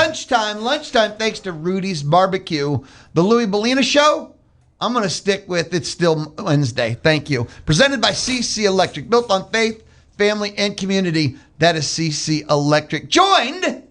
Lunchtime, thanks to Rudy's Barbecue. The Louie Bellina Show, I'm going to stick with It's Still Wednesday. Thank you. Presented by CC Electric. Built on faith, family, and community. That is CC Electric. Joined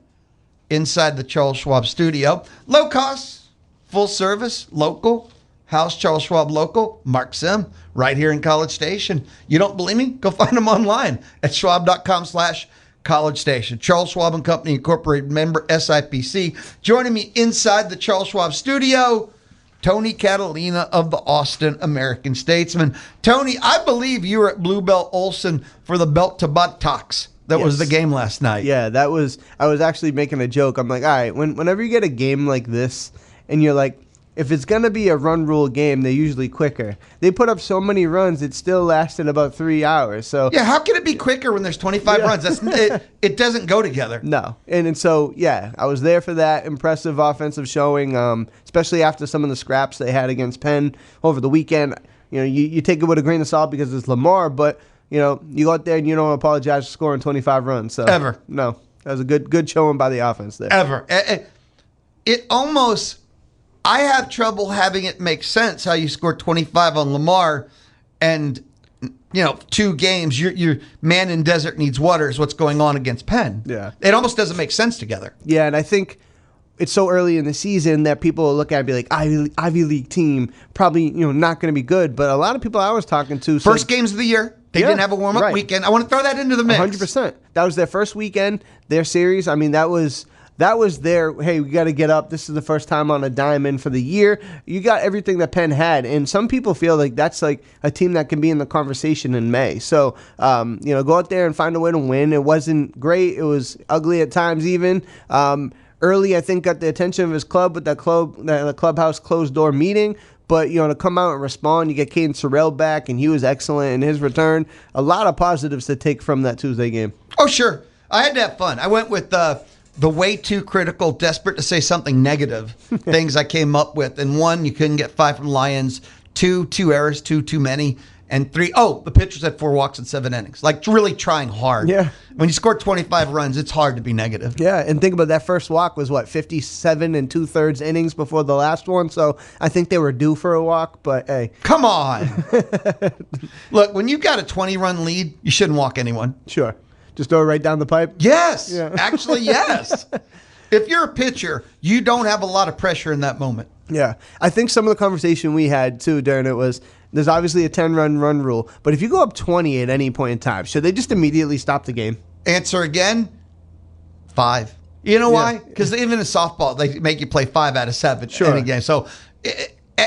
inside the Charles Schwab studio. Low cost, full service, local. House Charles Schwab local. Mark Sim, right here in College Station. You don't believe me? Go find them online at schwab.com/College Station. Charles Schwab and Company Incorporated, member SIPC. Joining me inside the Charles Schwab studio, Tony Catalina of the Austin American-Statesman. Tony, I believe you were at Bluebell Olson for the belt to buttocks. That was the game last night. Yeah, I was actually making a joke. I'm like, all right, whenever you get a game like this and you're like, if it's going to be a run rule game, they're usually quicker. They put up so many runs, it still lasted about 3 hours. So yeah, how can it be quicker when there's 25 runs? It doesn't go together. No. And so, yeah, I was there for that impressive offensive showing, especially after some of the scraps they had against Penn over the weekend. You know, you take it with a grain of salt because it's Lamar, but, you know, you go out there and you don't apologize for scoring 25 runs. So ever. No. That was a good showing by the offense there. Ever. It almost... I have trouble having it make sense how you score 25 on Lamar and, 2 games, your man in desert needs water is what's going on against Penn. Yeah. It almost doesn't make sense together. Yeah, and I think it's so early in the season that people will look at it and be like, Ivy League team, probably, not going to be good. But a lot of people I was talking to said, first games of the year. They didn't have a warm-up weekend. I want to throw that into the mix. 100%. That was their first weekend, their series. I mean, that was their, hey, we got to get up. This is the first time on a diamond for the year. You got everything that Penn had. And some people feel like that's like a team that can be in the conversation in May. So, go out there and find a way to win. It wasn't great. It was ugly at times even. Early, I think, got the attention of his club with the clubhouse closed-door meeting. But, to come out and respond, you get Caden Sorrell back, and he was excellent in his return. A lot of positives to take from that Tuesday game. Oh, sure. I had to have fun. I went with the way too critical, desperate to say something negative things I came up with. And 1, you couldn't get 5 from Lions. 2 errors, 2 too many. And 3, the pitchers had 4 walks in 7 innings. Like, really trying hard. Yeah. When you score 25 runs, it's hard to be negative. Yeah, and think about that first walk was, 57 2/3 innings before the last one. So I think they were due for a walk, but hey. Come on. Look, when you've got a 20-run lead, you shouldn't walk anyone. Sure. Just throw it right down the pipe? Yes. Yeah. Actually, yes. If you're a pitcher, you don't have a lot of pressure in that moment. Yeah. I think some of the conversation we had, too, during it was there's obviously a 10-run run rule, but if you go up 20 at any point in time, should they just immediately stop the game? Answer again, 5. You know why? Because even in softball, they make you play 5 out of 7 in a game. So,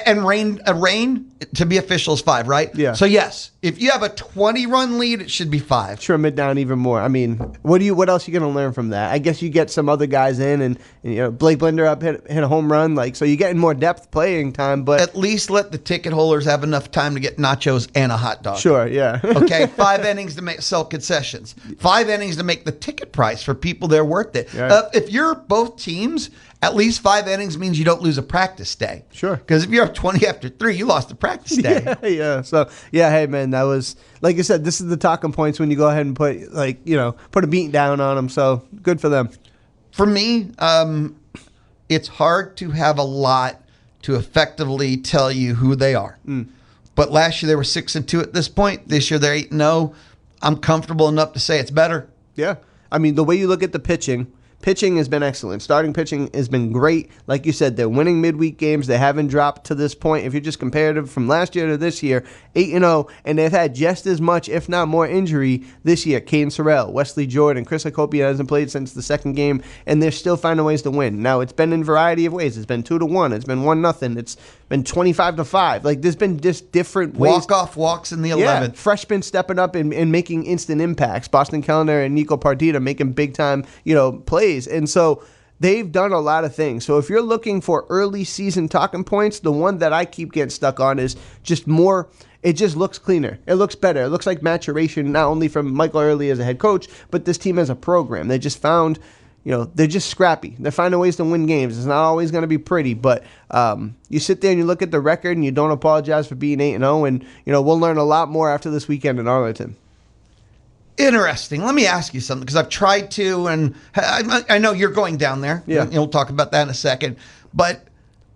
and rain to be official is 5, right? Yeah. So yes, if you have a 20-run lead, it should be 5. Trim it down even more. I mean, what else are you going to learn from that? I guess you get some other guys in, and Blake Blender up hit a home run, so you're getting more depth playing time. But at least let the ticket holders have enough time to get nachos and a hot dog. Sure, yeah. Okay, 5 innings to sell concessions. 5 innings to make the ticket price for people that are worth it. Yeah. If you're both teams, at least 5 innings means you don't lose a practice day. Sure. Because if you're up 20 after 3, you lost a practice day. Yeah. So, hey, man, that was, like I said, this is the talking points when you go ahead and put a beat down on them. So, good for them. For me, it's hard to have a lot to effectively tell you who they are. But last year they were 6-2 at this point. This year they're 8-0. I'm comfortable enough to say it's better. Yeah. I mean, the way you look at the pitching has been excellent. Starting pitching has been great. Like you said, they're winning midweek games. They haven't dropped to this point. If you're just comparative from last year to this year, 8-0, and they've had just as much, if not more, injury this year. Caden Sorrell, Wesley Jordan, Chris Acopia hasn't played since the second game, and they're still finding ways to win. Now, it's been in a variety of ways. It's been 2-1. It's been 1-0. It's been 25-5. Like, there's been just different ways. Walk-off walks in the 11th. Yeah, freshmen stepping up and making instant impacts. Boston Kellner and Nico Partita making big-time, plays. And so they've done a lot of things. So if you're looking for early season talking points, the one that I keep getting stuck on is just more. It just looks cleaner. It looks better. It looks like maturation, not only from Michael Early as a head coach, but this team as a program. They just found, they're just scrappy. They're finding ways to win games. It's not always going to be pretty, but you sit there and you look at the record and you don't apologize for being 8-0, and we'll learn a lot more after this weekend in Arlington. Interesting. Let me ask you something, because I've tried to, and I know you're going down there. Yeah. We'll talk about that in a second. But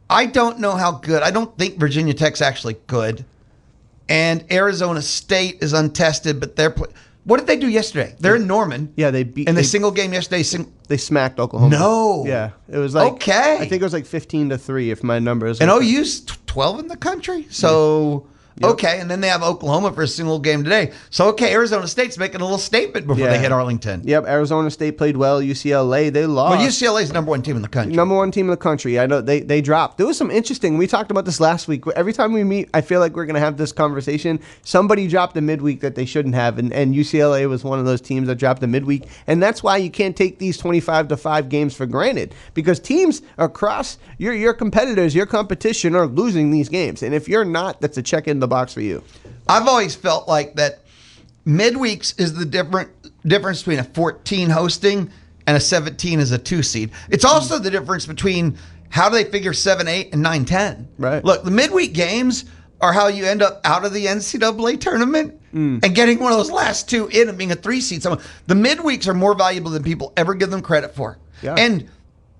I don't know how good. I don't think Virginia Tech's actually good. And Arizona State is untested, but what did they do yesterday? They're in Norman. Yeah, they beat. In the single game yesterday. They smacked Oklahoma. No. Yeah, it was like okay. I think it was like 15-3 if my number is. And OU's 12 in the country. So. Yep. Okay, and then they have Oklahoma for a single game today. So, okay, Arizona State's making a little statement before they hit Arlington. Yep, Arizona State played well. UCLA, they lost. Well, UCLA's the number one team in the country. Number one team in the country. I know they dropped. There was some interesting. We talked about this last week. Every time we meet, I feel like we're going to have this conversation. Somebody dropped a midweek that they shouldn't have, and UCLA was one of those teams that dropped a midweek. And that's why you can't take these 25-5 games for granted, because teams across your competitors, your competition, are losing these games. And if you're not, that's a check in the box for you. I've always felt like that midweeks is the difference between a 14 hosting and a 17 as a 2 seed. It's also the difference between how do they figure 7, 8, and 9, 10. Right. Look, the midweek games are how you end up out of the NCAA tournament and getting one of those last two in and being a 3 seed. So the midweeks are more valuable than people ever give them credit for. Yeah. And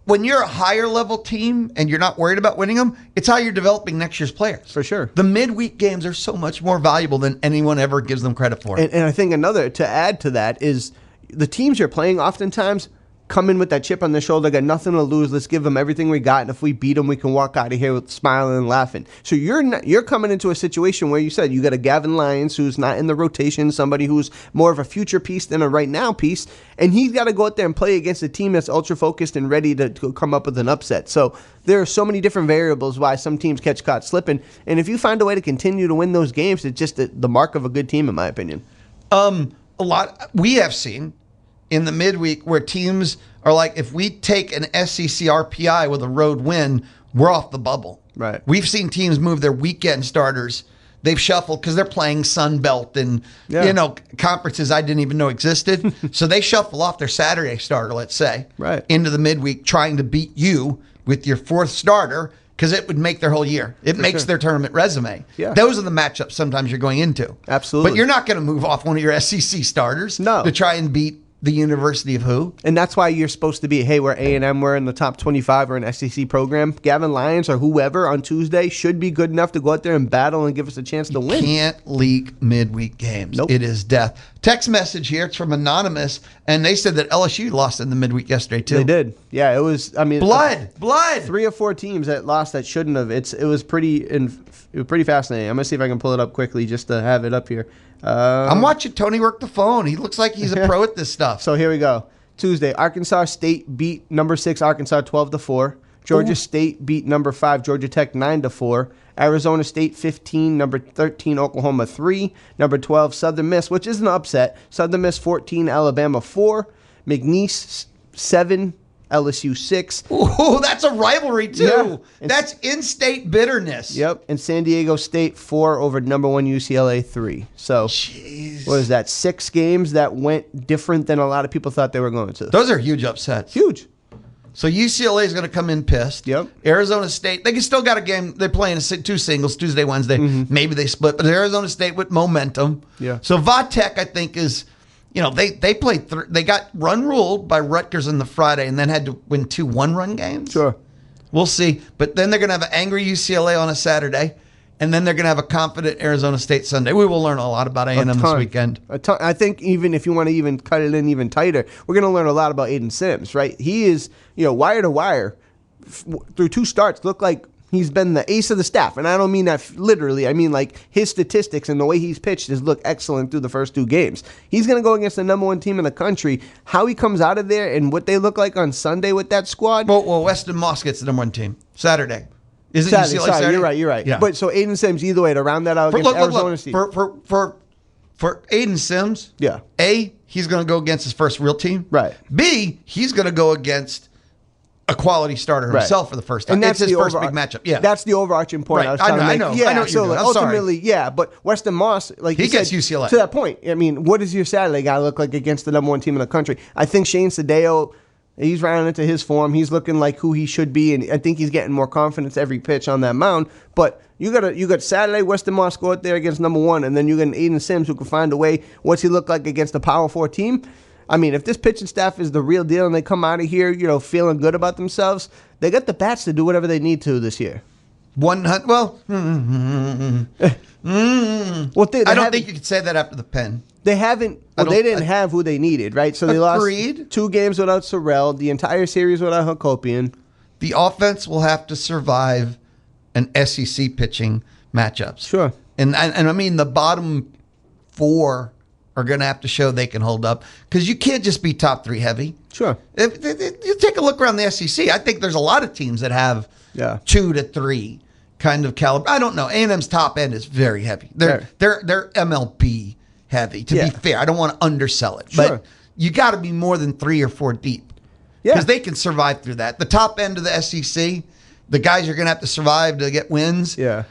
when you're a higher level team and you're not worried about winning them, it's how you're developing next year's players. For sure. The midweek games are so much more valuable than anyone ever gives them credit for. And I think another to add to that is the teams you're playing oftentimes come in with that chip on their shoulder, got nothing to lose. Let's give them everything we got, and if we beat them, we can walk out of here with smiling and laughing. So you're coming into a situation where you said you got a Gavin Lyons who's not in the rotation, somebody who's more of a future piece than a right now piece, and he's got to go out there and play against a team that's ultra focused and ready to come up with an upset. So there are so many different variables why some teams catch caught slipping, and if you find a way to continue to win those games, it's just the mark of a good team, in my opinion. A lot we have seen in the midweek where teams are like, if we take an SEC RPI with a road win, we're off the bubble. Right. We've seen teams move their weekend starters. They've shuffled because they're playing Sun Belt and conferences I didn't even know existed. So they shuffle off their Saturday starter, let's say, into the midweek, trying to beat you with your fourth starter, because it would make their whole year. It makes their tournament resume. Yeah. Those are the matchups sometimes you're going into. Absolutely. But you're not going to move off one of your SEC starters to try and beat the University of who? And that's why you're supposed to be, hey, we're A&M, we're in the top 25 or an SEC program. Gavin Lyons or whoever on Tuesday should be good enough to go out there and battle and give us a chance to win. Can't leak midweek games. Nope. It is death. Text message here. It's from Anonymous, and they said that LSU lost in the midweek yesterday, too. They did. Yeah, it was, blood. 3 or 4 teams that lost that shouldn't have. It was pretty fascinating. I'm going to see if I can pull it up quickly just to have it up here. I'm watching Tony work the phone. He looks like he's a pro at this stuff. So here we go. Tuesday, Arkansas State beat number 6 Arkansas 12-4. Georgia State beat number 5 Georgia Tech 9-4. Arizona State 15, number 13 Oklahoma 3, number 12 Southern Miss, which is an upset. Southern Miss 14, Alabama 4, McNeese 7, LSU 6. Ooh, that's a rivalry, too. Yeah. That's in-state bitterness. Yep. And San Diego State 4 over number 1 UCLA 3. So, jeez. What is that? 6 games that went different than a lot of people thought they were going to. Those are huge upsets. Huge. So UCLA is going to come in pissed. Yep. Arizona State, they can still got a game. They're playing 2 singles, Tuesday, Wednesday. Mm-hmm. Maybe they split, but Arizona State with momentum. Yeah. So Vatech, I think, is, they played. They got run ruled by Rutgers on the Friday, and then had to win 2 one-run games. Sure. We'll see. But then they're going to have an angry UCLA on a Saturday, and then they're going to have a confident Arizona State Sunday. We will learn a lot about A&M this weekend. A ton. I think even if you want to even cut it in even tighter, we're going to learn a lot about Aiden Sims, right? He is, wire to wire, through 2 starts, look like he's been the ace of the staff. And I don't mean that literally. I mean, like, his statistics and the way he's pitched has looked excellent through the first 2 games. He's going to go against the number 1 team in the country. How he comes out of there and what they look like on Sunday with that squad. Well, Weston Moss gets the number 1 team Saturday. Is it Saturday, UCLA sorry, Saturday? You're right. Yeah. But so Aiden Sims, either way, to round that out against Arizona State. For Aiden Sims, A, he's going to go against his first real team. Right. B, he's going to go against a quality starter himself for the first time. And that's his first big matchup. Yeah. That's the overarching point I was trying to make. I know so like, ultimately, but Weston Moss, like he gets said, UCLA. To that point, I mean, what does your Saturday guy look like against the number 1 team in the country? I think Shane Sadeo, He's rounding into his form. He's looking like who he should be, and I think he's getting more confidence every pitch on that mound. But you got Saturday, Weston Moss go out there against number 1, and then you got an Aiden Sims who can find a way. What's he look like against a Power 4 team? I mean, if this pitching staff is the real deal and they come out of here, feeling good about themselves, they got the bats to do whatever they need to this year. 100. Well, I don't think you could say that after the Penn. They haven't. Well, they didn't have who they needed, right? So they lost 2 games without Sorrell, the entire series without Hakopian. The offense will have to survive an SEC pitching matchups. Sure. And I mean, the bottom 4 are going to have to show they can hold up because you can't just be top 3 heavy. Sure. If you take a look around the SEC, I think there's a lot of teams that have 2 to 3 kind of caliber. I don't know. A&M's top end is very heavy. They're MLB heavy, to be fair. I don't want to undersell it. Sure. But you got to be more than 3 or 4 deep. Because they can survive through that. The top end of the SEC, the guys you're going to have to survive to get wins. Yeah.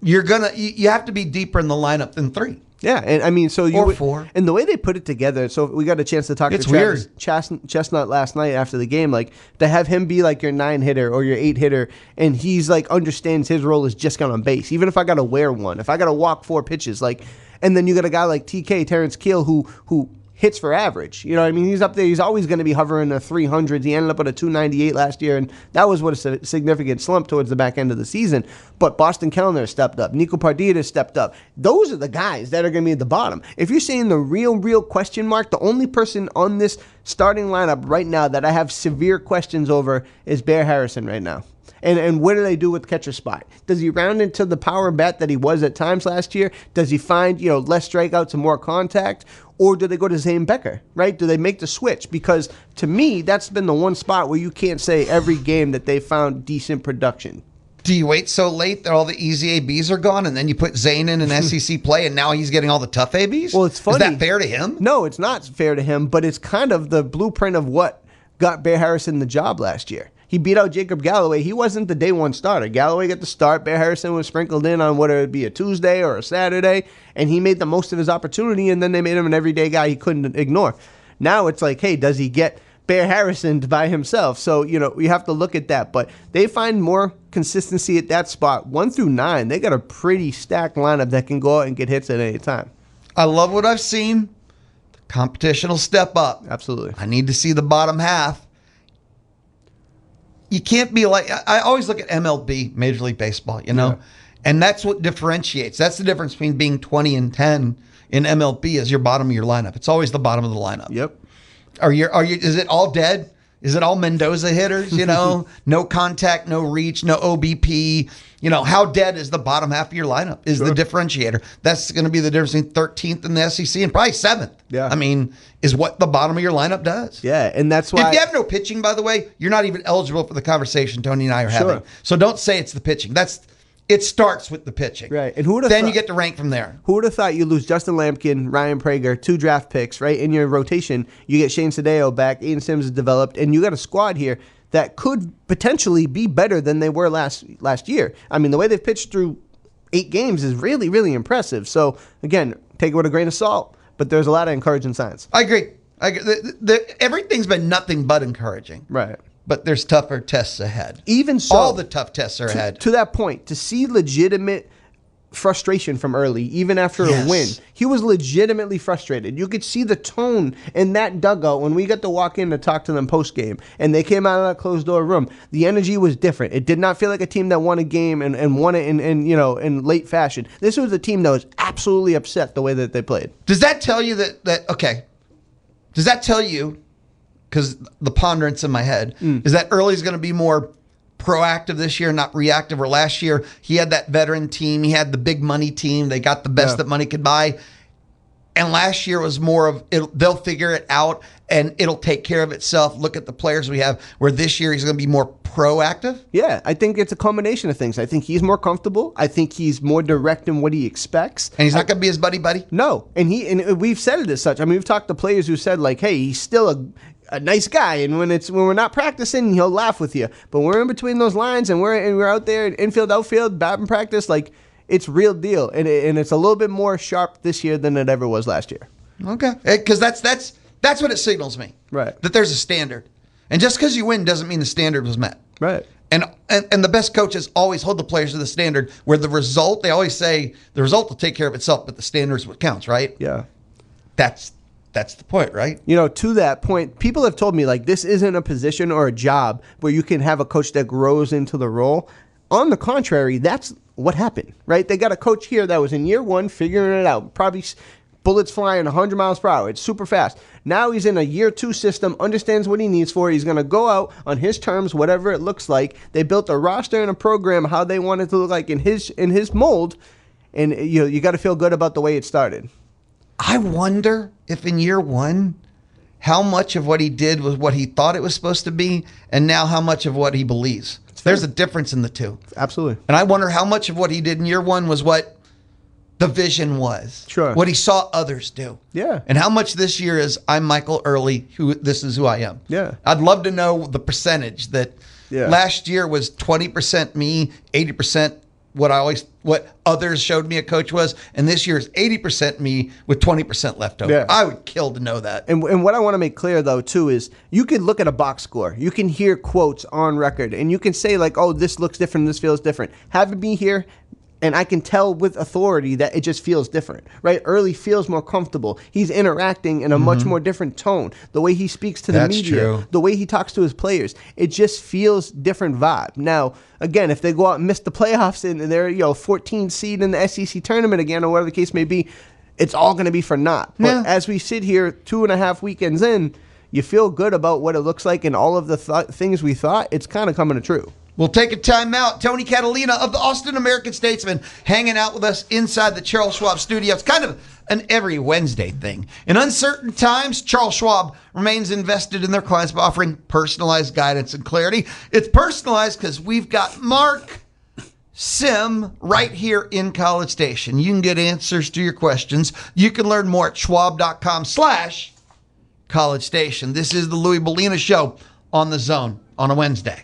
You have to be deeper in the lineup than 3. Yeah, and I mean, or 4. And the way they put it together, so we got a chance to talk to Travis Chestnut last night after the game, like to have him be like your 9 hitter or your 8 hitter, and he's like understands his role is just get on base. Even if I got to wear one, if I got to walk 4 pitches, like, and then you got a guy like TK Terrence Keel who hits for average. You know what I mean? He's up there. He's always going to be hovering in the 300s. He ended up at a 298 last year, and that was what a significant slump towards the back end of the season. But Boston Kellner stepped up. Nico Pardita stepped up. Those are the guys that are going to be at the bottom. If you're saying the real question mark, the only person on this starting lineup right now that I have severe questions over is Bear Harrison right now. And what do they do with catcher spot? Does he round into the power bat that he was at times last year? Does he find, less strikeouts and more contact? Or do they go to Zane Becker, right? Do they make the switch? Because to me, that's been the one spot where you can't say every game that they found decent production. Do you wait so late that all the easy ABs are gone and then you put Zane in an SEC play and now he's getting all the tough ABs? Well, it's funny. Is that fair to him? No, it's not fair to him, but it's kind of the blueprint of what got Bear Harrison the job last year. He beat out Jacob Galloway. He wasn't the day 1 starter. Galloway got the start. Bear Harrison was sprinkled in on whether it be a Tuesday or a Saturday, and he made the most of his opportunity, and then they made him an everyday guy he couldn't ignore. Now it's like, hey, does he get Bear Harrison by himself? So, we have to look at that. But they find more consistency at that spot. 1 through 9, they got a pretty stacked lineup that can go out and get hits at any time. I love what I've seen. The competition will step up. Absolutely. I need to see the bottom half. You can't be like, I always look at MLB, Major League Baseball, and that's what differentiates. That's the difference between being 20-10 in MLB is your bottom of your lineup. It's always the bottom of the lineup. Yep. Is it all dead? Is it all Mendoza hitters? No contact, no reach, no OBP. How dead is the bottom half of your lineup is the differentiator. That's going to be the difference between 13th in the SEC and probably 7th. Yeah. I mean, is what the bottom of your lineup does. Yeah, and that's why. If you have no pitching, by the way, you're not even eligible for the conversation Tony and I are having. So don't say it's the pitching. It starts with the pitching. Right. And who would have Then you get to rank from there. Who would have thought you lose Justin Lampkin, Ryan Prager, 2 draft picks, right? In your rotation, you get Shane Sadeo back, Aiden Sims is developed, and you got a squad here that could potentially be better than they were last year. I mean, the way they've pitched through 8 games is really, really impressive. So, again, take it with a grain of salt, but there's a lot of encouraging signs. I agree. Everything's been nothing but encouraging. Right. But there's tougher tests ahead. Even so, all the tough tests are ahead. To that point, to see legitimate frustration from early, even after a win, he was legitimately frustrated. You could see the tone in that dugout when we got to walk in to talk to them post game, and they came out of that closed door room. The energy was different. It did not feel like a team that won a game and won it in late fashion. This was a team that was absolutely upset the way that they played. Does that tell you that okay? Does that tell you? Because the ponderance in my head is that Early's going to be more proactive this year, not reactive. Or last year, he had that veteran team. He had the big money team. They got the best that money could buy. And last year was more of they'll figure it out and it'll take care of itself. Look at the players we have. Where this year he's going to be more proactive. Yeah, I think it's a combination of things. I think he's more comfortable. I think he's more direct in what he expects. And he's not going to be his buddy. No, and we've said it as such. I mean, we've talked to players who said like, "Hey, he's still a nice guy, and when we're not practicing, he'll laugh with you. But when we're in between those lines and we're out there in infield, outfield, batting practice, like." It's real deal, and it's a little bit more sharp this year than it ever was last year. Okay, because that's what it signals me. Right. That there's a standard. And just because you win doesn't mean the standard was met. Right. And the best coaches always hold the players to the standard where the result, they always say the result will take care of itself, but the standard is what counts, right? Yeah. That's the point, right? To that point, people have told me, like, this isn't a position or a job where you can have a coach that grows into the role. On the contrary, that's what happened, right? They got a coach here that was in year one figuring it out, probably bullets flying 100 miles per hour. It's super fast. Now he's in a year two system, understands what he needs for. He's going to go out on his terms, whatever it looks like. They built a roster and a program how they want it to look like in his mold, and you got to feel good about the way it started. I wonder if in year one, how much of what he did was what he thought it was supposed to be, and now how much of what he believes. There's a difference in the two. Absolutely. And I wonder how much of what he did in year one was what the vision was. Sure. What he saw others do. Yeah. And how much this year is, I'm Michael Early, this is who I am. Yeah. I'd love to know the percentage that last year was 20% me, 80% what others showed me a coach was, and this year is 80% me with 20% left over. Yeah. I would kill to know that. And what I want to make clear, though, too, is you can look at a box score. You can hear quotes on record, and you can say, like, oh, this looks different, this feels different. Have me here, and I can tell with authority that it just feels different, right? Early feels more comfortable. He's interacting in a much more different tone. The way he speaks to the media, true. the way he talks to his players, it just feels different vibe. Now, again, if they go out and miss the playoffs and they're 14 seed in the SEC tournament again, or whatever the case may be, it's all going to be for naught. But as we sit here 2.5 weekends in, you feel good about what it looks like, and all of the things we thought, it's kind of coming true. We'll take a time out. Tony Catalina of the Austin American-Statesman hanging out with us inside the Charles Schwab studio. It's kind of an every Wednesday thing. In uncertain times, Charles Schwab remains invested in their clients by offering personalized guidance and clarity. It's personalized because we've got Mark Sim right here in College Station. You can get answers to your questions. You can learn more at schwab.com/College Station. This is the Louie Bellina Show on the Zone on a Wednesday.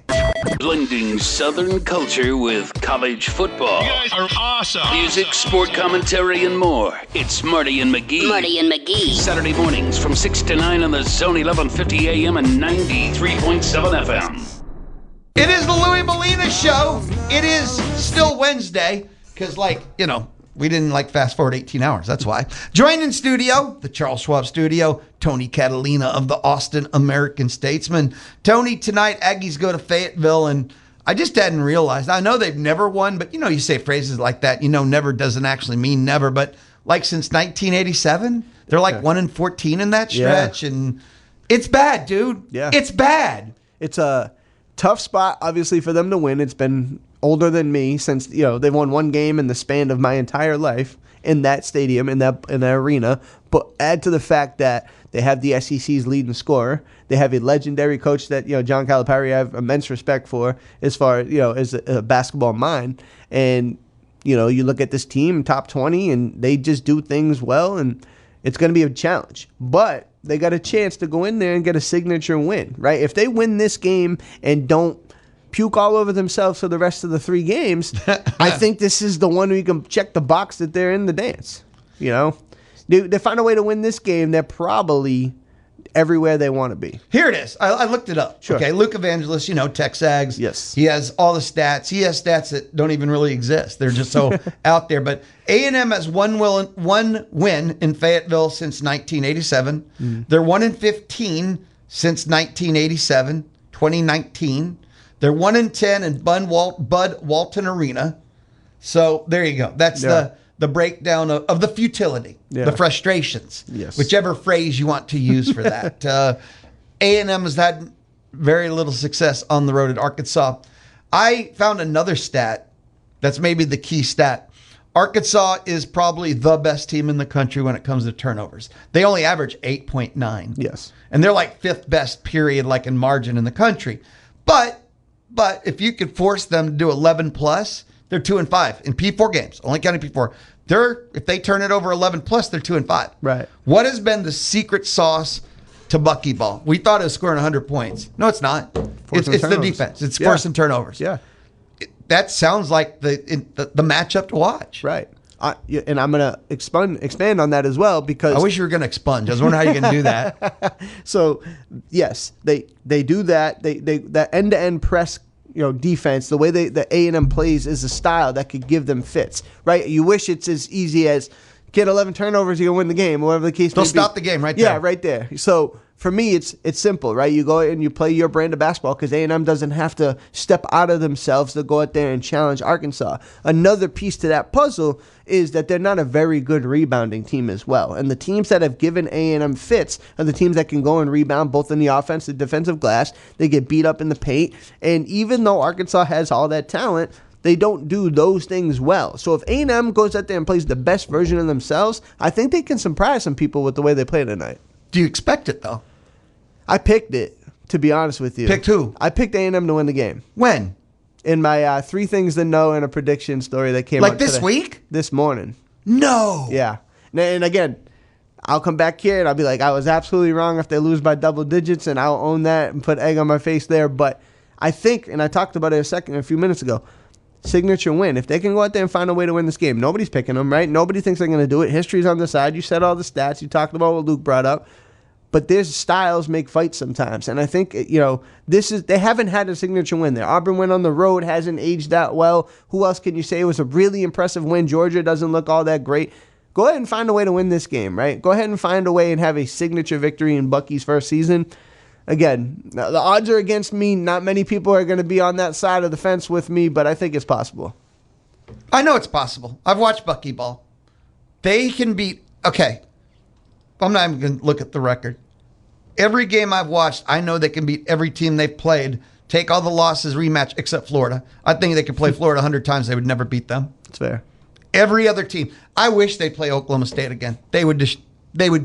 Blending Southern culture with college football. You guys are awesome. Music, sport commentary, and more. It's Marty and McGee. Marty and McGee. Saturday mornings from 6 to 9 on the Zone 1150 AM and 93.7 FM. It is the Louie Bellina Show. It is still Wednesday because, we didn't fast forward 18 hours. That's why. Joined in studio, the Charles Schwab studio, Tony Catalina of the Austin American-Statesman. Tony, tonight, Aggies go to Fayetteville, and I just hadn't realized. I know they've never won, but you say phrases like that. Never doesn't actually mean never. But since 1987, they're 1-14 in that stretch, and it's bad, dude. Yeah, it's bad. It's a tough spot, obviously, for them to win. It's been older than me since they've won one game in the span of my entire life in that stadium, in that arena. But add to the fact that they have the SEC's leading scorer. They have a legendary coach that John Calipari I have immense respect for as far as a basketball mind. And you look at this team, top 20, and they just do things well, and it's going to be a challenge. But they got a chance to go in there and get a signature win, right? If they win this game and don't puke all over themselves for the rest of the 3 games, I think this is the one where you can check the box that they're in the dance. They find a way to win this game, they're probably everywhere they want to be. Here it is. I looked it up. Sure. Okay, Luke Evangelist, Texags. Yes. He has all the stats. He has stats that don't even really exist. They're just so out there. But A&M has one win in Fayetteville since 1987. They're 1-15 since 1987, 2019. They're 1-10 in Bud Walton Arena. So there you go. That's the breakdown of the futility, the frustrations, whichever phrase you want to use for that. A&M has had very little success on the road at Arkansas. I found another stat that's maybe the key stat. Arkansas is probably the best team in the country when it comes to turnovers. They only average 8.9. Yes. And they're 5th best period, in margin in the country. But if you could force them to do 11 plus, they're 2-5 in P4 games, only counting P4. If they turn it over 11 plus, they're 2-5. Right. What has been the secret sauce to buckyball? We thought it was scoring 100 points. No, it's not. It's the defense. It's forcing turnovers. Yeah. That sounds like the matchup to watch. Right. and I'm going to expand on that as well because I wish you were going to expunge. I was wondering how you're going to do that. So, yes, they do that. They that end-to-end press defense, the way the A&M plays is a style that could give them fits, right? You wish it's as easy as get 11 turnovers, you're going to win the game, or whatever the case may be. They'll stop the game right there. Yeah, right there. So for me, it's simple, right? You go and you play your brand of basketball because A&M doesn't have to step out of themselves to go out there and challenge Arkansas. Another piece to that puzzle is that they're not a very good rebounding team as well. And the teams that have given A&M fits are the teams that can go and rebound both in the offense and defensive glass. They get beat up in the paint. And even though Arkansas has all that talent, they don't do those things well. So if A&M goes out there and plays the best version of themselves, I think they can surprise some people with the way they play tonight. Do you expect it, though? I picked it, to be honest with you. Picked who? I picked A&M to win the game. When? In my 3 things to know and a prediction story that came out this today. week? This morning. No. Yeah. And again, I'll come back here and I'll be like, I was absolutely wrong if they lose by double digits, and I'll own that and put egg on my face there. But I think, and I talked about it a few minutes ago, signature win. If they can go out there and find a way to win this game, nobody's picking them, right? Nobody thinks they're going to do it. History's on the side. You said all the stats. You talked about what Luke brought up. But their styles make fights sometimes. And I think, they haven't had a signature win there. Auburn went on the road, hasn't aged that well. Who else can you say? It was a really impressive win. Georgia doesn't look all that great. Go ahead and find a way to win this game, right? Go ahead and find a way and have a signature victory in Bucky's first season. Again, the odds are against me. Not many people are going to be on that side of the fence with me, but I think it's possible. I know it's possible. I've watched Bucky ball. They can beat... Okay. I'm not even going to look at the record. Every game I've watched, I know they can beat every team they've played, take all the losses, rematch, except Florida. I think they could play Florida 100 times. They would never beat them. That's fair. Every other team. I wish they'd play Oklahoma State again. They would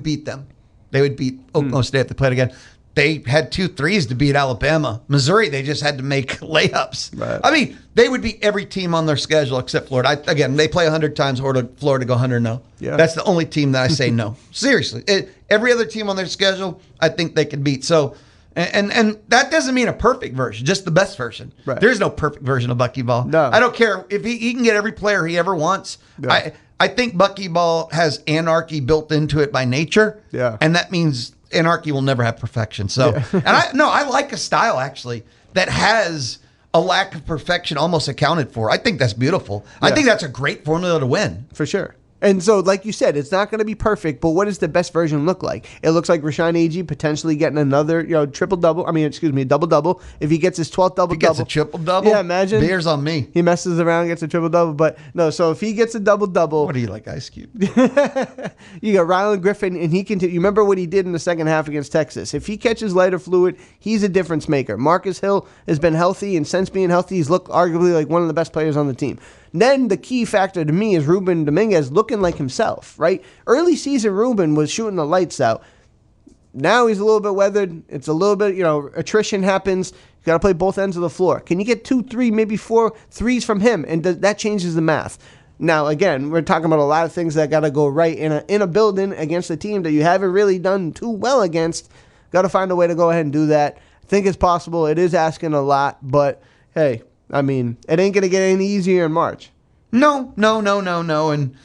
beat them. They would beat Oklahoma State if they played again. They had 2 threes to beat Alabama. Missouri, they just had to make layups. Right. I mean, they would beat every team on their schedule except Florida. Again, they play 100 times, or Florida go 100-0. Yeah. That's the only team that I say no. Seriously. Every other team on their schedule, I think they could beat. So, and that doesn't mean a perfect version, just the best version. Right. There's no perfect version of Bucky Ball. No. I don't care if he can get every player he ever wants. Yeah. I think Bucky Ball has anarchy built into it by nature. Yeah. And that means anarchy will never have perfection. So, and I like a style actually that has a lack of perfection almost accounted for. I think that's beautiful. Yeah. I think that's a great formula to win. For sure. And so, like you said, it's not going to be perfect, but what does the best version look like? It looks like Rashawn Agee potentially getting another, double-double. If he gets his 12th double-double. He gets a triple-double? Yeah, imagine. Beers on me. He messes around, gets a triple-double. But, no, so if he gets a double-double. What do you like, Ice Cube? You got Rylan Griffin, and he can. You remember what he did in the second half against Texas. If he catches lighter fluid, he's a difference maker. Marcus Hill has been healthy, and since being healthy, he's looked arguably like one of the best players on the team. Then the key factor to me is Ruben Dominguez looking like himself, right? Early season Ruben was shooting the lights out. Now he's a little bit weathered. It's a little bit, attrition happens. You got to play both ends of the floor. Can you get 2, 3, maybe 4 threes from him? And that changes the math. Now, again, we're talking about a lot of things that got to go right in a building against a team that you haven't really done too well against. Got to find a way to go ahead and do that. I think it's possible. It is asking a lot, but hey, I mean, it ain't going to get any easier in March. No. And,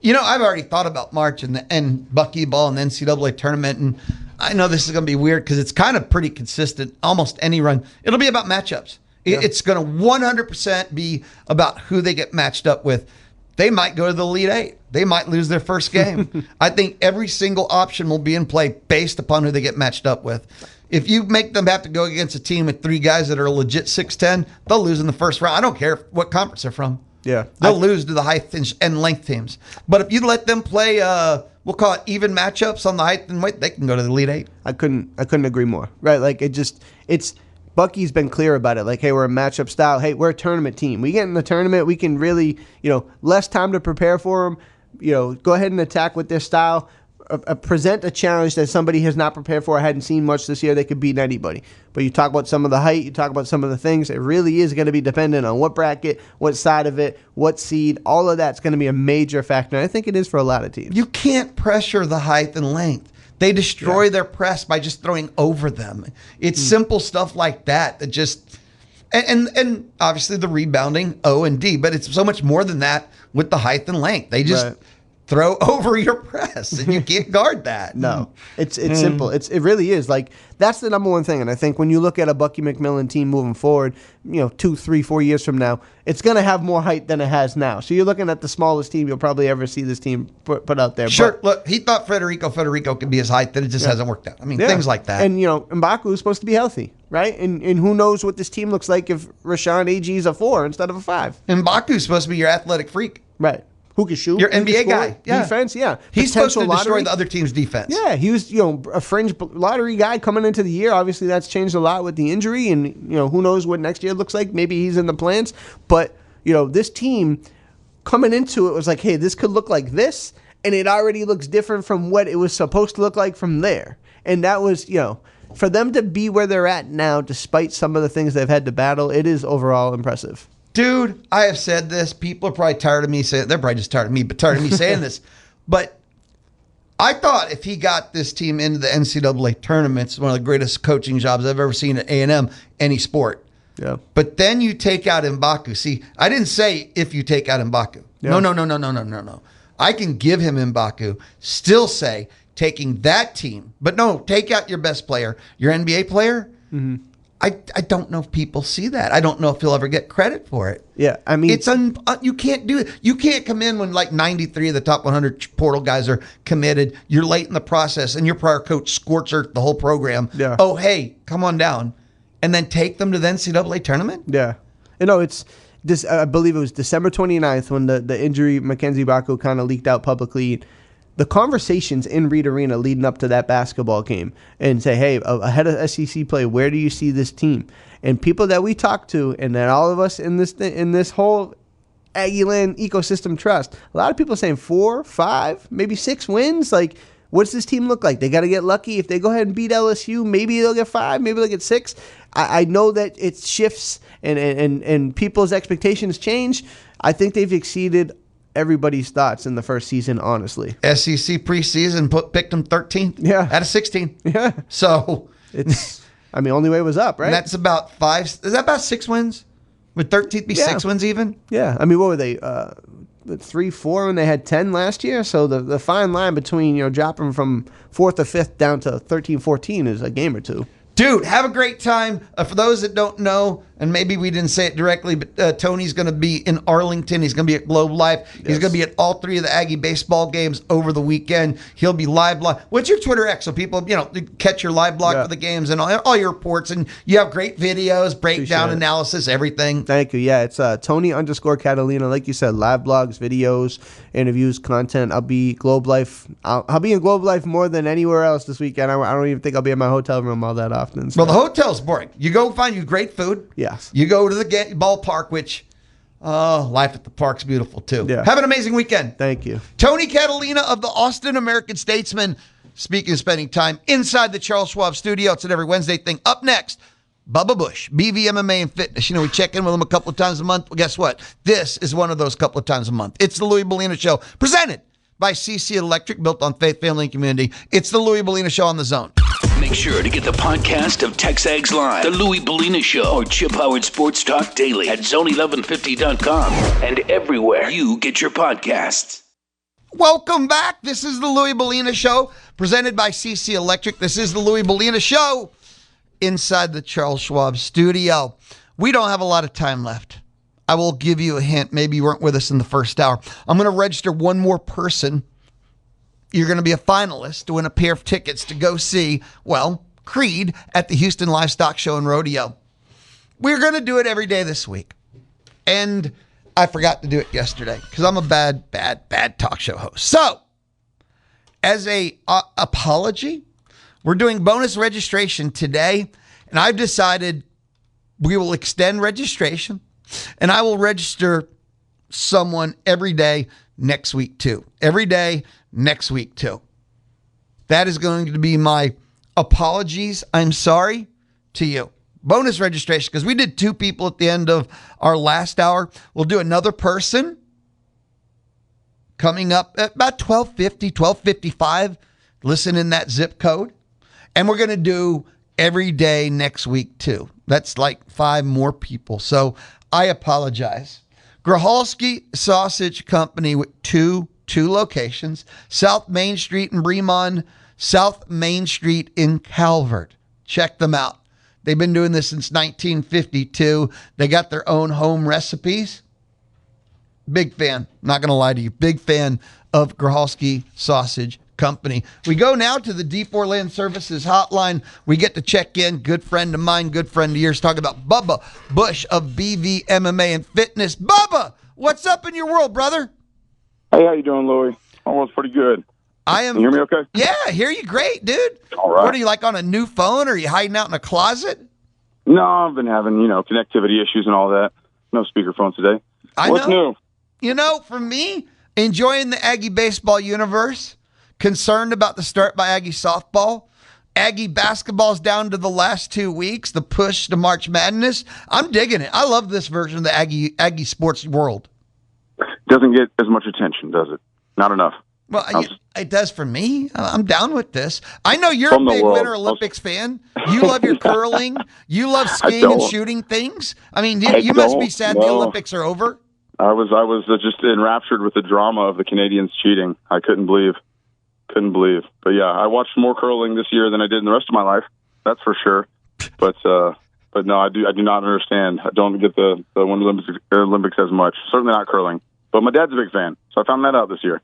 I've already thought about March and Bucky Ball and the NCAA tournament. And I know this is going to be weird because it's kind of pretty consistent. Almost any run. It'll be about matchups. Yeah. It's going to 100% be about who they get matched up with. They might go to the Elite Eight. They might lose their first game. I think every single option will be in play based upon who they get matched up with. If you make them have to go against a team with 3 guys that are legit 6'10", they'll lose in the first round. I don't care what conference they're from. Yeah. They'll lose to the height and length teams. But if you let them play, we'll call it even matchups on the height and weight, they can go to the Elite Eight. I couldn't agree more. Right? Like it's Bucky's been clear about it. Like, hey, we're a matchup style. Hey, we're a tournament team. We get in the tournament, we can really, less time to prepare for them. Go ahead and attack with their style. Present a challenge that somebody has not prepared for. I hadn't seen much this year. They could beat anybody. But you talk about some of the height, you talk about some of the things. It really is going to be dependent on what bracket, what side of it, what seed. All of that's going to be a major factor. And I think it is for a lot of teams. You can't pressure the height and length. They destroy their press by just throwing over them. It's simple stuff like that just... And obviously the rebounding, O and D, but it's so much more than that with the height and length. They just throw over your press, and you can't guard that. No, it's simple. It really is. Like, that's the number one thing. And I think when you look at a Bucky McMillan team moving forward, 2, 3, 4 years from now, it's going to have more height than it has now. So you're looking at the smallest team you'll probably ever see this team put out there. Sure. Look, he thought Federico could be his height, then it just hasn't worked out. I mean, things like that. And, M'Baku is supposed to be healthy, right? And who knows what this team looks like if Rashawn AG is a 4 instead of a 5. And M'Baku's supposed to be your athletic freak. Right. Who can shoot? Your NBA guy. Yeah. Defense, yeah. He's supposed to destroy lottery. the other team's defense. Yeah, he was, a fringe lottery guy coming into the year. Obviously, that's changed a lot with the injury, and, who knows what next year looks like. Maybe he's in the plans. But, this team coming into it was like, hey, this could look like this, and it already looks different from what it was supposed to look like from there. And that was, for them to be where they're at now, despite some of the things they've had to battle, it is overall impressive. Dude, I have said this. People are probably tired of me saying, they're probably just tired of me, but tired of me saying this. But I thought if he got this team into the NCAA tournaments, one of the greatest coaching jobs I've ever seen at A&M, any sport. Yeah. But then you take out M'Baku. See, I didn't say if you take out M'Baku. Yeah. No. I can give him M'Baku, still say taking that team, but no, take out your best player, your NBA player. Mm-hmm. I don't know if people see that. I don't know if he'll ever get credit for it. Yeah, I mean, it's you can't do it. You can't come in when like 93 of the top 100 portal guys are committed. You're late in the process, and your prior coach scorched earth the whole program. Yeah. Oh, hey, come on down, and then take them to the NCAA tournament. Yeah, it's this. I believe it was December 29th when the injury Mackenzie Baku kind of leaked out publicly. The conversations in Reed Arena leading up to that basketball game and say, hey, ahead of SEC play, where do you see this team? And people that we talk to, and that all of us in this whole Aggieland ecosystem trust, a lot of people saying 4, 5, maybe 6 wins. Like, what's this team look like? They got to get lucky. If they go ahead and beat LSU, maybe they'll get 5, maybe they'll get 6. I know that it shifts and people's expectations change. I think they've exceeded everybody's thoughts in the first season, honestly. SEC preseason picked them 13th out of 16. Yeah. So it's, only way was up, right? And that's about 5. Is that about 6 wins? Would 13th be 6 wins even? Yeah. What were they? 3, 4 when they had 10 last year? So the fine line between, dropping from 4th or 5th down to 13, 14 is a game or two. Dude, have a great time. For those that don't know, and maybe we didn't say it directly, but Tony's going to be in Arlington. He's going to be at Globe Life. Yes. He's going to be at all 3 of the Aggie Baseball games over the weekend. He'll be live blog. What's your Twitter X? So people, catch your live blog for the games and all your reports. And you have great videos, breakdown, analysis, everything. Thank you. Yeah, it's Tony_Catalina. Like you said, live blogs, videos, interviews, content. I'll be Globe Life. I'll be in Globe Life more than anywhere else this weekend. I don't even think I'll be in my hotel room all that often. So. Well, the hotel's boring. You go find you great food. Yes. You go to the ballpark, which, life at the park's beautiful, too. Yeah. Have an amazing weekend. Thank you. Tony Catalina of the Austin American-Statesman. Speaking of spending time inside the Charles Schwab studio, it's an every Wednesday thing. Up next, Bubba Bush, BVMMA and Fitness. We check in with him a couple of times a month. Well, guess what? This is one of those couple of times a month. It's the Louie Bellina Show, presented by CC Electric, built on faith, family, and community. It's the Louie Bellina Show on the Zone. Make sure to get the podcast of TexAgs Live, The Louie Bellina Show, or Chip Howard Sports Talk Daily at zone1150.com and everywhere you get your podcasts. Welcome back. This is the Louie Bellina Show, presented by CC Electric. This is the Louie Bellina Show inside the Charles Schwab studio. We don't have a lot of time left. I will give you a hint. Maybe you weren't with us in the first hour. I'm going to register one more person. You're going to be a finalist to win a pair of tickets to go see, Creed at the Houston Livestock Show and Rodeo. We're going to do it every day this week. And I forgot to do it yesterday because I'm a bad talk show host. So, as a apology, we're doing bonus registration today. And I've decided we will extend registration. And I will register someone every day next week, too. Every day next week, too. That is going to be my apologies. I'm sorry to you. Bonus registration, because we did 2 people at the end of our last hour. We'll do another person coming up at about 12:50, 12:55. Listen in that zip code. And we're going to do every day next week, too. That's like 5 more people. So I apologize. Grocholski Sausage Company with two locations, South Main Street in Bremond, South Main Street in Calvert. Check them out. They've been doing this since 1952. They got their own home recipes. Big fan. Not going to lie to you. Big fan of Grocholski Sausage Company. We go now to the Deep Orland Services hotline. We get to check in. Good friend of mine, good friend of yours, talking about Bubba Bush of BVMMA and Fitness. Bubba, what's up in your world, brother? Hey, how you doing, Louie? Almost pretty good. I am. Can you hear me okay? Yeah, I hear you great, dude. All right. What are you, like on a new phone, or are you hiding out in a closet? No, I've been having, connectivity issues and all that. No speakerphone today. What's new? For me, enjoying the Aggie Baseball universe, concerned about the start by Aggie softball. Aggie basketball's down to the last 2 weeks, the push to March Madness. I'm digging it. I love this version of the Aggie sports world. Doesn't get as much attention, does it? Not enough. Well, it does for me. I'm down with this. I know you're a big Winter Olympics fan. You love your curling. You love skiing and shooting things. I mean, you must be sad the Olympics are over. I was just enraptured with the drama of the Canadians cheating. I couldn't believe. But yeah, I watched more curling this year than I did in the rest of my life. That's for sure. But no, I do not understand. I don't get the Winter Olympics as much. Certainly not curling. But my dad's a big fan, so I found that out this year.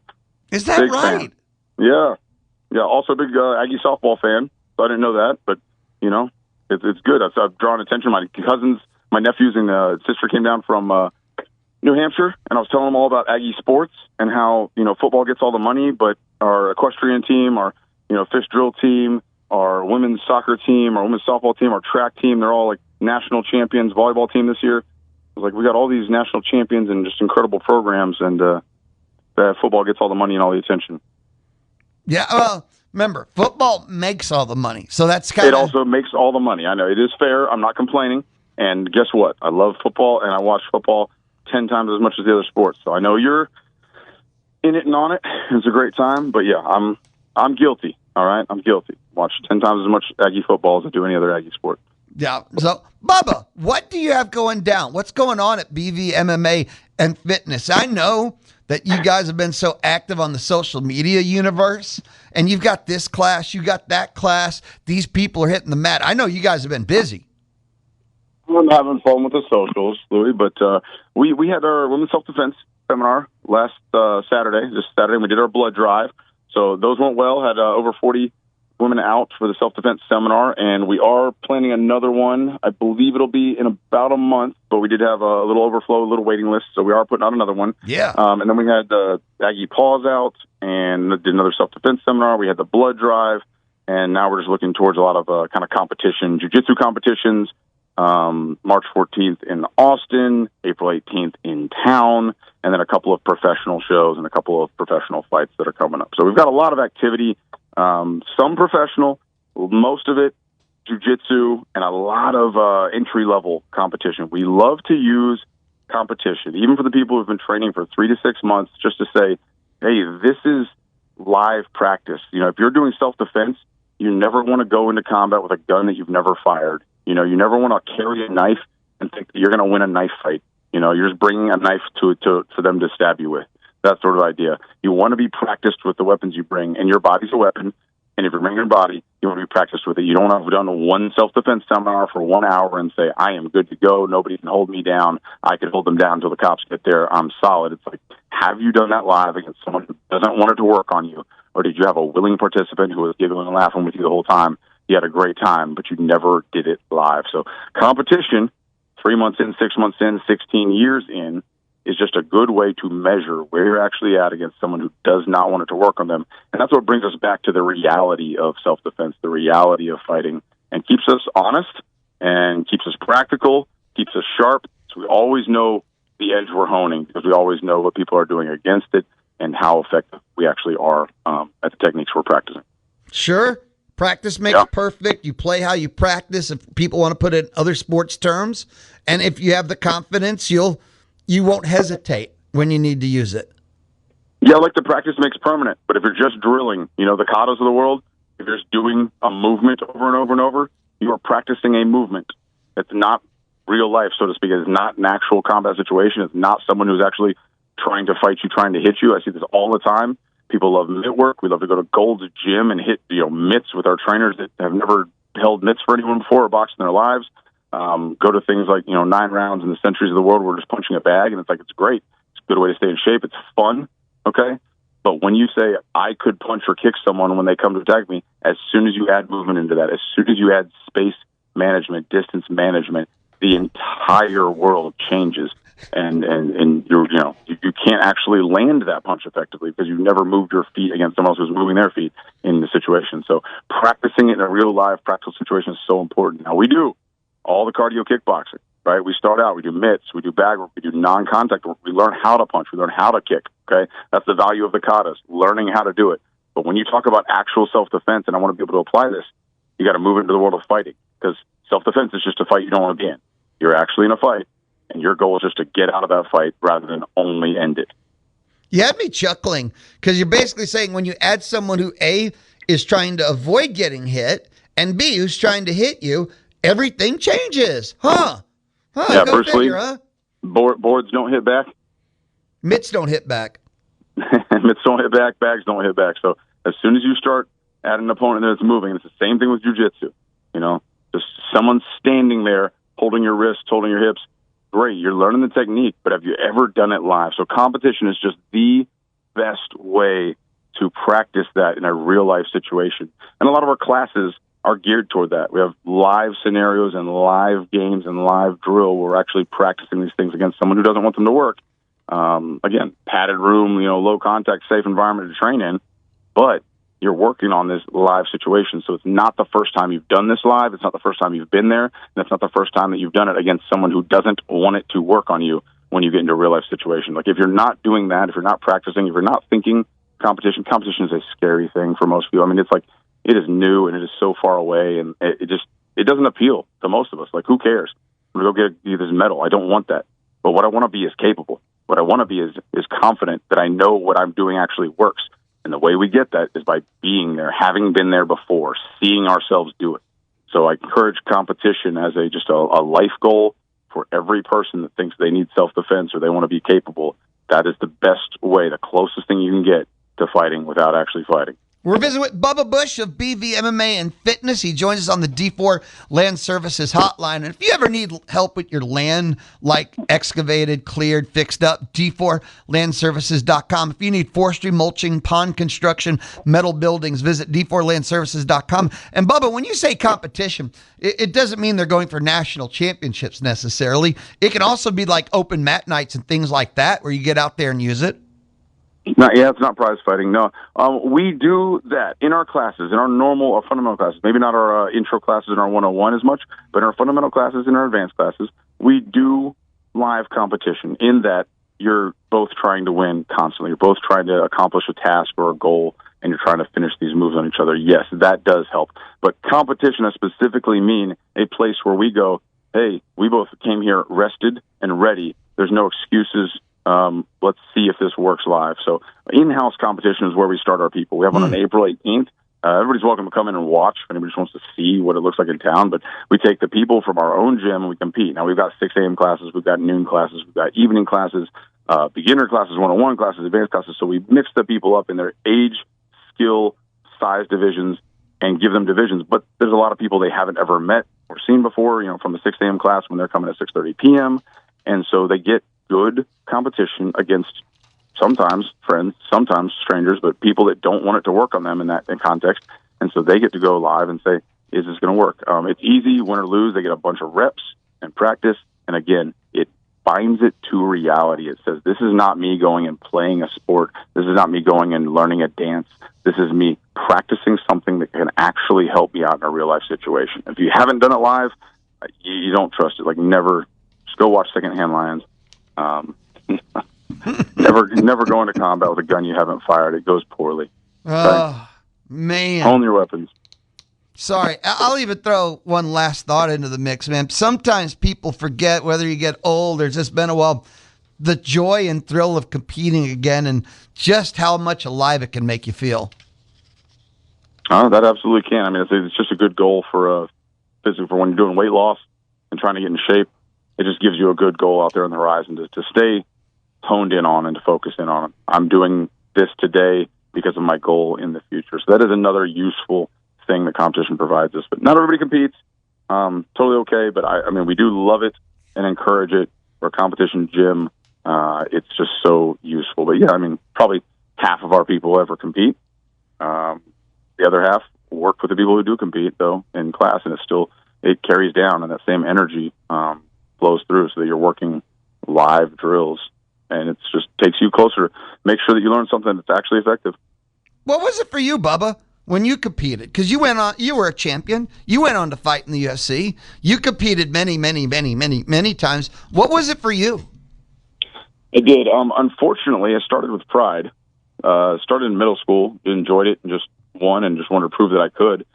Is that big right? Fan. Yeah. Also a big Aggie softball fan. So I didn't know that, but it's good. I've drawn attention. My cousins, my nephews, and sister came down from New Hampshire, and I was telling them all about Aggie sports and how football gets all the money, but our equestrian team, our fish drill team, our women's soccer team, our women's softball team, our track team—they're all like national champions. Volleyball team this year. I was like, we got all these national champions and just incredible programs, and that football gets all the money and all the attention. Yeah, well, remember, football makes all the money, so that's kind of... It also makes all the money. I know, it is fair. I'm not complaining, and guess what? I love football, and I watch football 10 times as much as the other sports, so I know you're in it and on it. It's a great time, but yeah, I'm guilty, all right? I'm guilty. Watch 10 times as much Aggie football as I do any other Aggie sport. Yeah. So, Bubba, what do you have going down? What's going on at BVMMA and Fitness? I know that you guys have been so active on the social media universe, and you've got this class, you got that class. These people are hitting the mat. I know you guys have been busy. I'm having fun with the socials, Louie, but we had our women's self-defense seminar last Saturday. This Saturday, we did our blood drive. So those went well, had over 40 women out for the self-defense seminar, and we are planning another one. I believe it'll be in about a month, but we did have a little overflow, a little waiting list, so we are putting out another one. Yeah. And then we had the Aggie Paws out and did another self-defense seminar. We had the blood drive, and now we're just looking towards a lot of kind of competition, jiu-jitsu competitions, March 14th in Austin, April 18th in town, and then a couple of professional shows and a couple of professional fights that are coming up. So we've got a lot of activity. Some professional, most of it jiu-jitsu, and a lot of entry-level competition. We love to use competition, even for the people who've been training for 3 to 6 months, just to say, hey, this is live practice. If you're doing self-defense, you never want to go into combat with a gun that you've never fired. You never want to carry a knife and think that you're going to win a knife fight. You're just bringing a knife for them to stab you with. That sort of idea. You want to be practiced with the weapons you bring, and your body's a weapon. And if you're bringing your body, you want to be practiced with it. You don't have done one self-defense seminar for 1 hour and say, I am good to go. Nobody can hold me down. I can hold them down until the cops get there. I'm solid. It's like, have you done that live against someone who doesn't want it to work on you? Or did you have a willing participant who was giggling and laughing with you the whole time? You had a great time, but you never did it live. So competition, 3 months in, 6 months in, 16 years in, is just a good way to measure where you're actually at against someone who does not want it to work on them. And that's what brings us back to the reality of self-defense, the reality of fighting, and keeps us honest and keeps us practical, keeps us sharp. So we always know the edge we're honing because we always know what people are doing against it and how effective we actually are at the techniques we're practicing. Sure. Practice makes perfect. You play how you practice, if people want to put it in other sports terms. And if you have the confidence, you won't hesitate when you need to use it. Yeah, like the practice makes permanent. But if you're just drilling, the katas of the world, if you're just doing a movement over and over and over, you are practicing a movement. It's not real life, so to speak. It's not an actual combat situation. It's not someone who's actually trying to fight you, trying to hit you. I see this all the time. People love mitt work. We love to go to Gold's Gym and hit mitts with our trainers that have never held mitts for anyone before or boxed in their lives. Go to things like 9 rounds in the Centuries of the World. We're just punching a bag, and it's like, it's great. It's a good way to stay in shape. It's fun, okay? But when you say I could punch or kick someone when they come to attack me, as soon as you add movement into that, as soon as you add space management, distance management, the entire world changes. And you can't actually land that punch effectively because you've never moved your feet against someone else who's moving their feet in the situation. So practicing it in a real live practical situation is so important. Now we do all the cardio kickboxing, right? We start out, we do mitts, we do bag work, we do non-contact work. We learn how to punch, we learn how to kick, okay? That's the value of the katas, learning how to do it. But when you talk about actual self-defense, and I want to be able to apply this, you got to move into the world of fighting because self-defense is just a fight you don't want to be in. You're actually in a fight, and your goal is just to get out of that fight rather than only end it. You had me chuckling because you're basically saying when you add someone who A, is trying to avoid getting hit, and B, who's trying to hit you, everything changes. Yeah, Go Bruce Lee, figure, huh? Boards don't hit back. Mitts don't hit back. Mitts don't hit back, bags don't hit back. So as soon as you start adding an opponent that's moving, it's the same thing with jiu-jitsu. Just someone standing there, holding your wrists, holding your hips. Great, you're learning the technique, but have you ever done it live? So competition is just the best way to practice that in a real-life situation. And a lot of our classes are geared toward that. We have live scenarios and live games and live drill where we're actually practicing these things against someone who doesn't want them to work. Again, padded room, low contact, safe environment to train in, but you're working on this live situation. So it's not the first time you've done this live. It's not the first time you've been there. And it's not the first time that you've done it against someone who doesn't want it to work on you when you get into a real life situation. Like if you're not doing that, if you're not practicing, if you're not thinking competition is a scary thing for most people. I mean, it's like, it is new and it is so far away, and it doesn't appeal to most of us. Like, who cares? I'm going to go get this medal. I don't want that. But what I want to be is capable. What I want to be is confident that I know what I'm doing actually works. And the way we get that is by being there, having been there before, seeing ourselves do it. So I encourage competition as just a life goal for every person that thinks they need self-defense or they want to be capable. That is the best way, the closest thing you can get to fighting without actually fighting. We're visiting with Bubba Bush of BVMMA and Fitness. He joins us on the D4 Land Services Hotline. And if you ever need help with your land, like excavated, cleared, fixed up, D4landservices.com. If you need forestry, mulching, pond construction, metal buildings, visit D4landservices.com. And Bubba, when you say competition, it doesn't mean they're going for national championships necessarily. It can also be like open mat nights and things like that where you get out there and use it. It's not prize fighting. No, we do that in our classes, in our fundamental classes. Maybe not our intro classes in our 101 as much, but in our fundamental classes, in our advanced classes, we do live competition in that you're both trying to win constantly. You're both trying to accomplish a task or a goal, and you're trying to finish these moves on each other. Yes, that does help. But competition does specifically mean a place where we go, hey, we both came here rested and ready. There's no excuses. Let's see if this works live. So in-house competition is where we start our people. We have one on April 18th. Everybody's welcome to come in and watch if anybody just wants to see what it looks like in town. But we take the people from our own gym and we compete. Now, we've got 6 a.m. classes. We've got noon classes. We've got evening classes, beginner classes, 101 classes, advanced classes. So we mix the people up in their age, skill, size divisions and give them divisions. But there's a lot of people they haven't ever met or seen before, from the 6 a.m. class when they're coming at 6:30 p.m. And so they get good competition against sometimes friends, sometimes strangers, but people that don't want it to work on them in that context. And so they get to go live and say, is this going to work? It's easy, win or lose. They get a bunch of reps and practice. And again, it binds it to reality. It says, this is not me going and playing a sport. This is not me going and learning a dance. This is me practicing something that can actually help me out in a real life situation. If you haven't done it live, you don't trust it. Like never, just go watch Secondhand Lions. Never go into combat with a gun you haven't fired. It goes poorly. Oh, man. Own your weapons. Sorry, I'll even throw one last thought into the mix, man. Sometimes people forget, whether you get old or it's just been a while, the joy and thrill of competing again and just how much alive it can make you feel. That absolutely can. I mean, it's just a good goal for physically for when you're doing weight loss. and trying to get in shape, it just gives you a good goal out there on the horizon to stay honed in on and to focus in on. I'm doing this today because of my goal in the future. So that is another useful thing that competition provides us. But not everybody competes. Totally okay, but I mean, we do love it and encourage it. We're a competition gym. It's just so useful. But yeah, I mean, probably half of our people ever compete. The other half work with the people who do compete, though, in class, and it carries down, and that same energy flows through, so that you're working live drills, and it just takes you closer. Make sure that you learn something that's actually effective. What was it for you, Bubba, when you competed? Because you were a champion. You went on to fight in the UFC. You competed many, many, many, many, many times. What was it for you? It did. Unfortunately, I started with pride. Started in middle school, enjoyed it, and just won, and just wanted to prove that I could.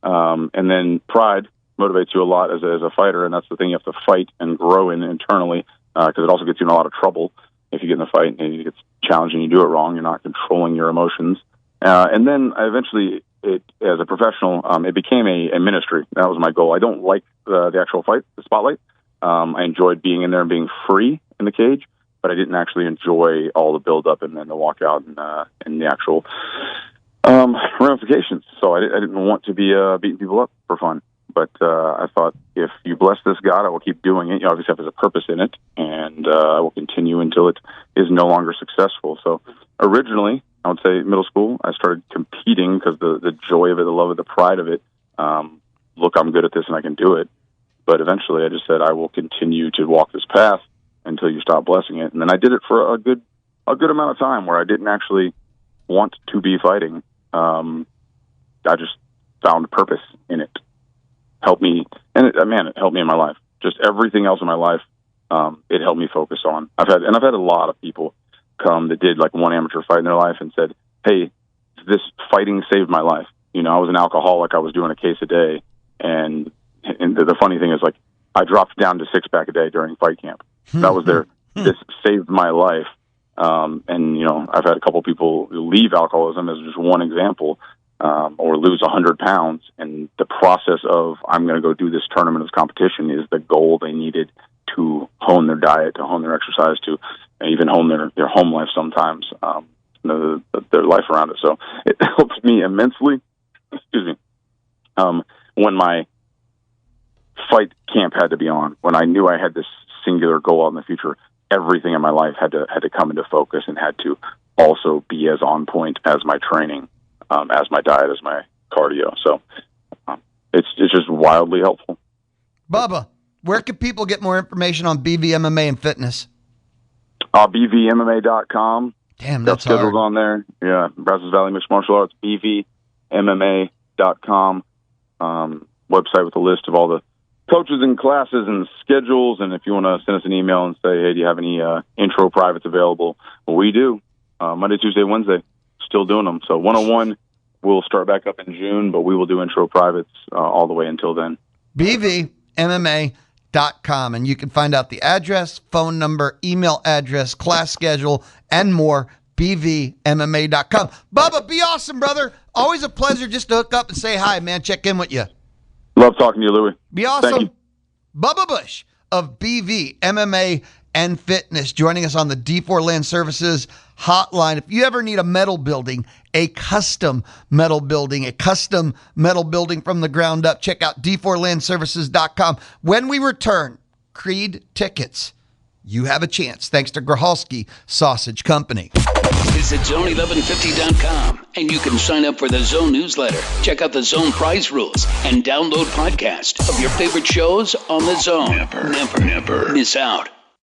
And then pride motivates you a lot as a fighter, and that's the thing you have to fight and grow in internally, because it also gets you in a lot of trouble if you get in the fight and it gets challenged and you do it wrong. You're not controlling your emotions. And then eventually, as a professional, it became a ministry. That was my goal. I don't like the actual fight, the spotlight. I enjoyed being in there and being free in the cage, but I didn't actually enjoy all the build-up and then the walkout and the actual ramifications. So I didn't want to be beating people up for fun. But I thought, if you bless this God, I will keep doing it. You obviously have a purpose in it, and I will continue until it is no longer successful. So originally, I would say middle school, I started competing because the joy of it, the love of it, the pride of it. Look, I'm good at this and I can do it. But eventually I just said, I will continue to walk this path until you stop blessing it. And then I did it for a good amount of time where I didn't actually want to be fighting. I just found purpose in it. Helped me, and it helped me in my life. Just everything else in my life, it helped me focus on. I've had a lot of people come that did like one amateur fight in their life and said, hey, this fighting saved my life. You know, I was an alcoholic. I was doing a case a day. And the funny thing is, like, I dropped down to 6-pack a day during fight camp. That was this saved my life. And, you know, I've had a couple people leave alcoholism as just one example, or lose 100 pounds. And the process of, I'm going to go do this tournament, this competition, is the goal they needed to hone their diet, to hone their exercise, to even hone their home life sometimes, their life around it. So it helps me immensely. Excuse me. When my fight camp had to be on, when I knew I had this singular goal out in the future, everything in my life had to come into focus and had to also be as on point as my training, as my diet, as my cardio. So it's just wildly helpful. Bubba, where can people get more information on BVMMA and Fitness? BVMMA.com. Damn, that's got schedules hard. on there. Yeah, Brazos Valley Mixed Martial Arts, BVMMA.com. Website with a list of all the coaches and classes and schedules. And if you want to send us an email and say, hey, do you have any intro privates available? Well, we do. Monday, Tuesday, Wednesday. Still doing them. So 101 will start back up in June, but we will do intro privates all the way until then. BVMMA.com, and you can find out the address, phone number, email address, class schedule, and more. BVMMA.com. Bubba, be awesome, brother. Always a pleasure just to hook up and say hi, man. Check in with you. Love talking to you, Louie. Be awesome. Thank you. Bubba Bush of BVMMA and Fitness joining us on the D4 Land Services hotline. If you ever need a metal building, a custom metal building from the ground up, check out D4LandServices.com. When we return, Creed tickets. You have a chance, thanks to Grahalski Sausage Company. Visit Zone1150.com and you can sign up for the Zone newsletter. Check out the Zone prize rules and download podcasts of your favorite shows on the Zone. Never miss out.